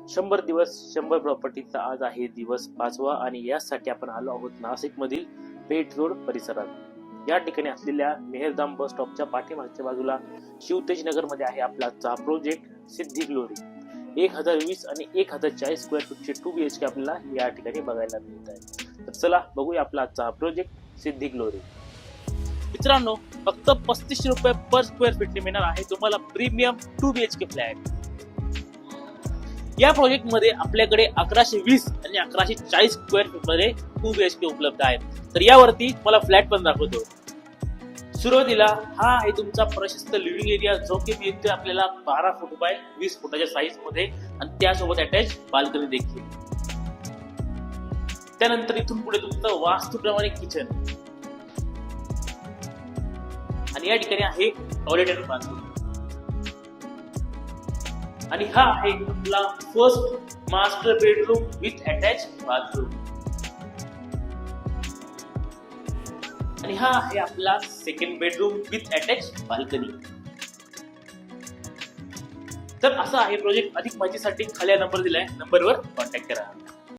100 दिवस 100 प्रॉपर्टीचा आज आहे दिवस 5वा आणि यासाठी आपण आलो आहोत नाशिक मधील पेठ रोड परिसरात। या ठिकाणी असलेल्या मेहरधाम बस स्टॉपच्या पाठीमागच्या बाजूला शिवतेज नगर मध्ये आहे आपला प्रोजेक्ट सिद्धी ग्लोरी। 1020 आणि 1040 स्क्वेअर फूटचे 2 BHK आपल्याला या ठिकाणी बघायला मिळत आहे। तर चला बघूया आपला आजचा प्रोजेक्ट सिद्धी ग्लोरी। मित्रांनो, फक्त 35 रुपये पर स्क्वेअर फीट मिळणार आहे तुम्हाला प्रीमियम 2 BHK फ्लॅट। या प्रोजेक्ट मध्ये आपल्याकडे 1120 आणि 1140 स्क्वेअर फीट मध्ये 2 BHK उपलब्ध आहेत। तर यावरती मला फ्लॅट पण दाखवतो। सुरुवातीला हा आहे तुमचा प्रशस्त लिव्हिंग एरिया, जो की मिळतोय आपल्याला 12 फूट बाय 20 फुटाच्या साईज मध्ये आणि त्यासोबत अटॅच बाल्कनी देखील। त्यानंतर इथून पुढे तुमचं वास्तूप्रमाणे किचन आणि या ठिकाणी आहे टॉयलेट आणि बाथरूम। आणि हा आहे आपला first master bedroom with attach bathroom आणि हा आहे आपला second bedroom with attach balcony. तर असा आहे प्रोजेक्ट। अधिक माहितीसाठी खाली नंबर दिलाय, नंबरवर कॉन्टॅक्ट करा।